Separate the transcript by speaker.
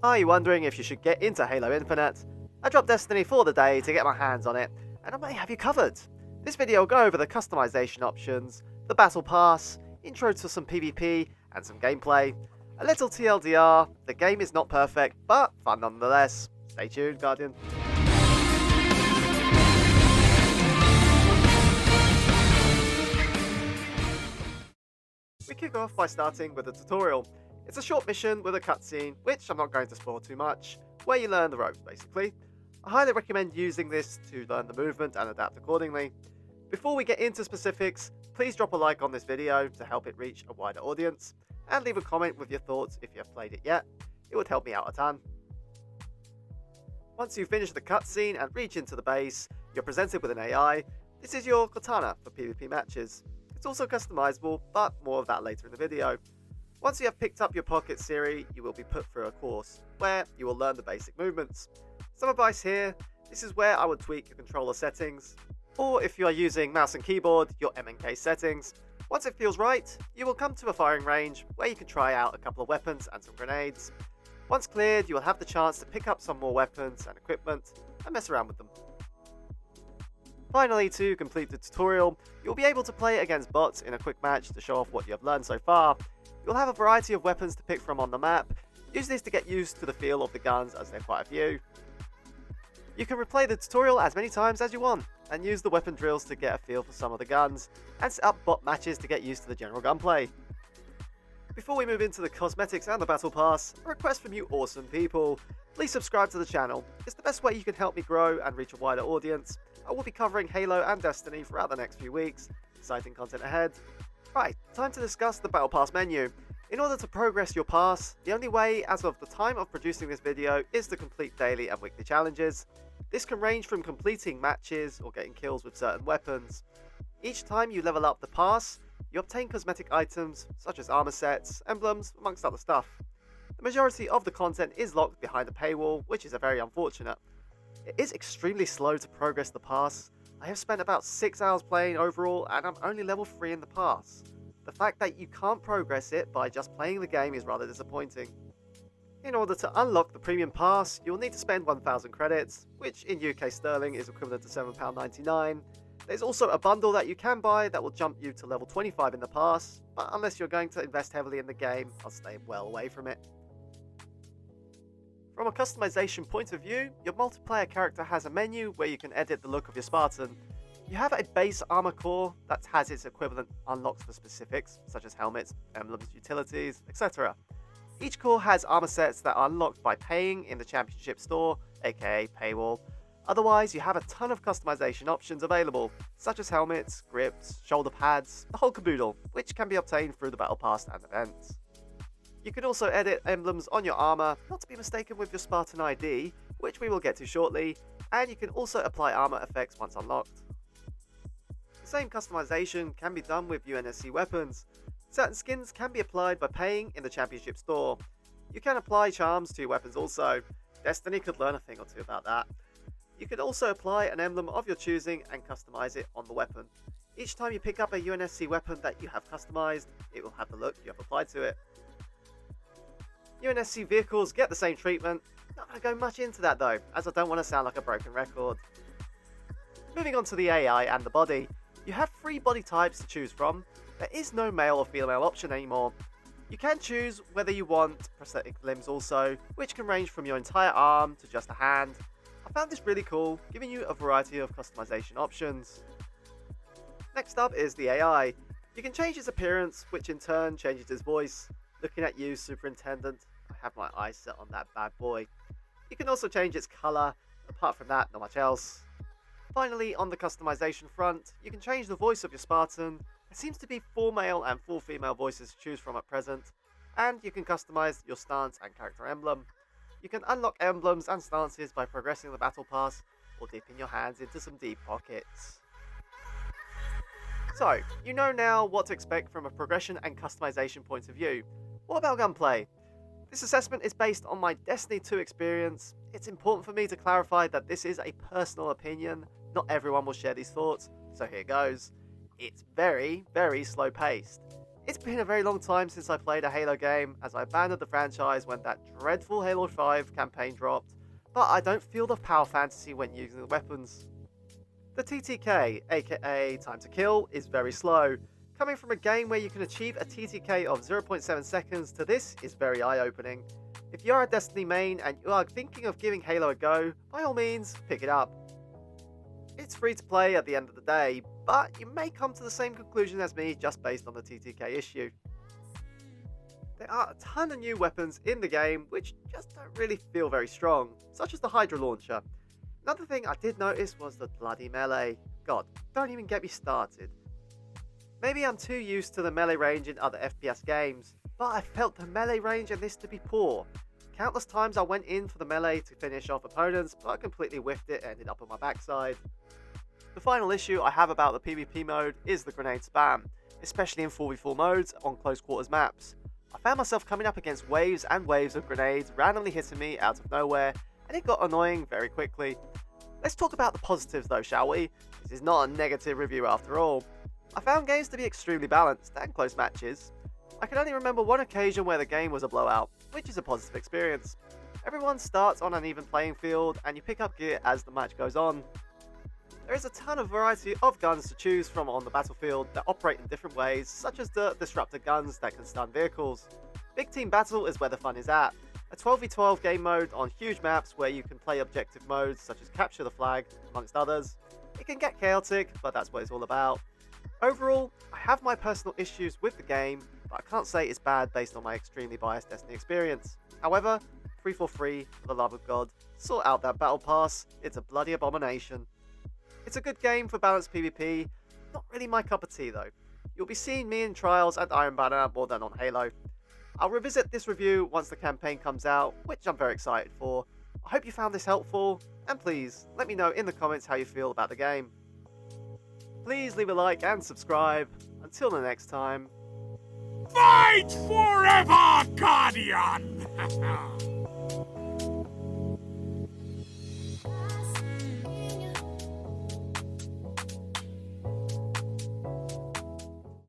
Speaker 1: Are you wondering if you should get into Halo Infinite? I dropped Destiny for the day to get my hands on it, and I may have you covered. This video will go over the customization options, the battle pass, intro to some PvP and some gameplay, a little TLDR. The game is not perfect, but fun nonetheless. Stay tuned, Guardian. We kick off by starting with a tutorial. It's a short mission with a cutscene, which I'm not going to spoil too much, where you learn the ropes basically. I highly recommend using this to learn the movement and adapt accordingly. Before we get into specifics, please drop a like on this video to help it reach a wider audience, and leave a comment with your thoughts if you have played it yet. It would help me out a ton. Once you finish the cutscene and reach into the base, you're presented with an AI. This is your katana for PvP matches. It's also customizable, but more of that later in the video. Once you have picked up your pocket series, you will be put through a course, where you will learn the basic movements. Some advice here: this is where I would tweak your controller settings, or if you are using mouse and keyboard, your M&K settings. Once it feels right, you will come to a firing range, where you can try out a couple of weapons and some grenades. Once cleared, you will have the chance to pick up some more weapons and equipment, and mess around with them. Finally, to complete the tutorial, you'll be able to play against bots in a quick match to show off what you have learned so far. You'll have a variety of weapons to pick from on the map. Use this to get used to the feel of the guns, as there are quite a few. You can replay the tutorial as many times as you want, and use the weapon drills to get a feel for some of the guns, and set up bot matches to get used to the general gunplay. Before we move into the cosmetics and the battle pass, a request from you awesome people. Please subscribe to the channel. It's the best way you can help me grow and reach a wider audience. I will be covering Halo and Destiny throughout the next few weeks. Exciting content ahead. Right, time to discuss the battle pass menu. In order to progress your pass, the only way as of the time of producing this video is to complete daily and weekly challenges. This can range from completing matches or getting kills with certain weapons. Each time you level up the pass, you obtain cosmetic items such as armor sets, emblems, amongst other stuff. The majority of the content is locked behind a paywall, which is very unfortunate. It is extremely slow to progress the pass. I have spent about 6 hours playing overall, and I'm only level 3 in the pass. The fact that you can't progress it by just playing the game is rather disappointing. In order to unlock the premium pass, you'll need to spend 1,000 credits, which in UK sterling is equivalent to £7.99. There's also a bundle that you can buy that will jump you to level 25 in the pass, but unless you're going to invest heavily in the game, I'll stay well away from it. From a customization point of view, your multiplayer character has a menu where you can edit the look of your Spartan. You have a base armor core that has its equivalent unlocks for specifics, such as helmets, emblems, utilities, etc. Each core has armor sets that are unlocked by paying in the Championship store, aka paywall. Otherwise, you have a ton of customization options available, such as helmets, grips, shoulder pads, the whole caboodle, which can be obtained through the battle pass and events. You can also edit emblems on your armor, not to be mistaken with your Spartan ID, which we will get to shortly, and you can also apply armor effects once unlocked. The same customization can be done with UNSC weapons. Certain skins can be applied by paying in the Championship store. You can apply charms to your weapons also. Destiny could learn a thing or two about that. You could also apply an emblem of your choosing and customize it on the weapon. Each time you pick up a UNSC weapon that you have customized, it will have the look you have applied to it. UNSC vehicles get the same treatment. Not going to go much into that though, as I don't want to sound like a broken record. Moving on to the AI and the body. You have 3 body types to choose from. There is no male or female option anymore. You can choose whether you want prosthetic limbs also, which can range from your entire arm to just a hand. I found this really cool, giving you a variety of customization options. Next up is the AI. You can change its appearance, which in turn changes its voice. Looking at you, Superintendent. I have my eyes set on that bad boy. You can also change its colour. Apart from that, not much else. Finally, on the customization front, you can change the voice of your Spartan. There seems to be 4 male and 4 female voices to choose from at present. And you can customize your stance and character emblem. You can unlock emblems and stances by progressing the battle pass, or dipping your hands into some deep pockets. So, you know now what to expect from a progression and customization point of view. What about Gunplay? This assessment is based on my Destiny 2 experience. It's important for me to clarify that this is a personal opinion. Not everyone will share these thoughts, so here goes. It's very, very slow paced. It's been a very long time since I played a Halo game, as I abandoned the franchise when that dreadful Halo 5 campaign dropped, but I don't feel the power fantasy when using the weapons. The TTK, aka time to kill, is very slow. Coming from a game where you can achieve a TTK of 0.7 seconds to this is very eye-opening. If you're a Destiny main and you are thinking of giving Halo a go, by all means, pick it up. It's free to play at the end of the day, but you may come to the same conclusion as me just based on the TTK issue. There are a ton of new weapons in the game which just don't really feel very strong, such as the Hydra Launcher. Another thing I did notice was the bloody melee. God, don't even get me started. Maybe I'm too used to the melee range in other FPS games, but I felt the melee range in this to be poor. Countless times I went in for the melee to finish off opponents, but I completely whiffed it and ended up on my backside. The final issue I have about the PvP mode is the grenade spam, especially in 4v4 modes on close quarters maps. I found myself coming up against waves and waves of grenades randomly hitting me out of nowhere, and it got annoying very quickly. Let's talk about the positives though, shall we? This is not a negative review after all. I found games to be extremely balanced and close matches. I can only remember one occasion where the game was a blowout, which is a positive experience. Everyone starts on an even playing field and you pick up gear as the match goes on. There is a ton of variety of guns to choose from on the battlefield that operate in different ways, such as the disruptor guns that can stun vehicles. Big team battle is where the fun is at. A 12v12 game mode on huge maps where you can play objective modes such as capture the flag, amongst others. It can get chaotic, but that's what it's all about. Overall, I have my personal issues with the game, but I can't say it's bad based on my extremely biased Destiny experience. However, 343, for the love of God, sort out that battle pass, it's a bloody abomination. It's a good game for balanced PvP, not really my cup of tea though. You'll be seeing me in Trials and Iron Banner more than on Halo. I'll revisit this review once the campaign comes out, which I'm very excited for. I hope you found this helpful, and please, let me know in the comments how you feel about the game. Please leave a like and subscribe. Until the next time.
Speaker 2: Fight forever, Guardian!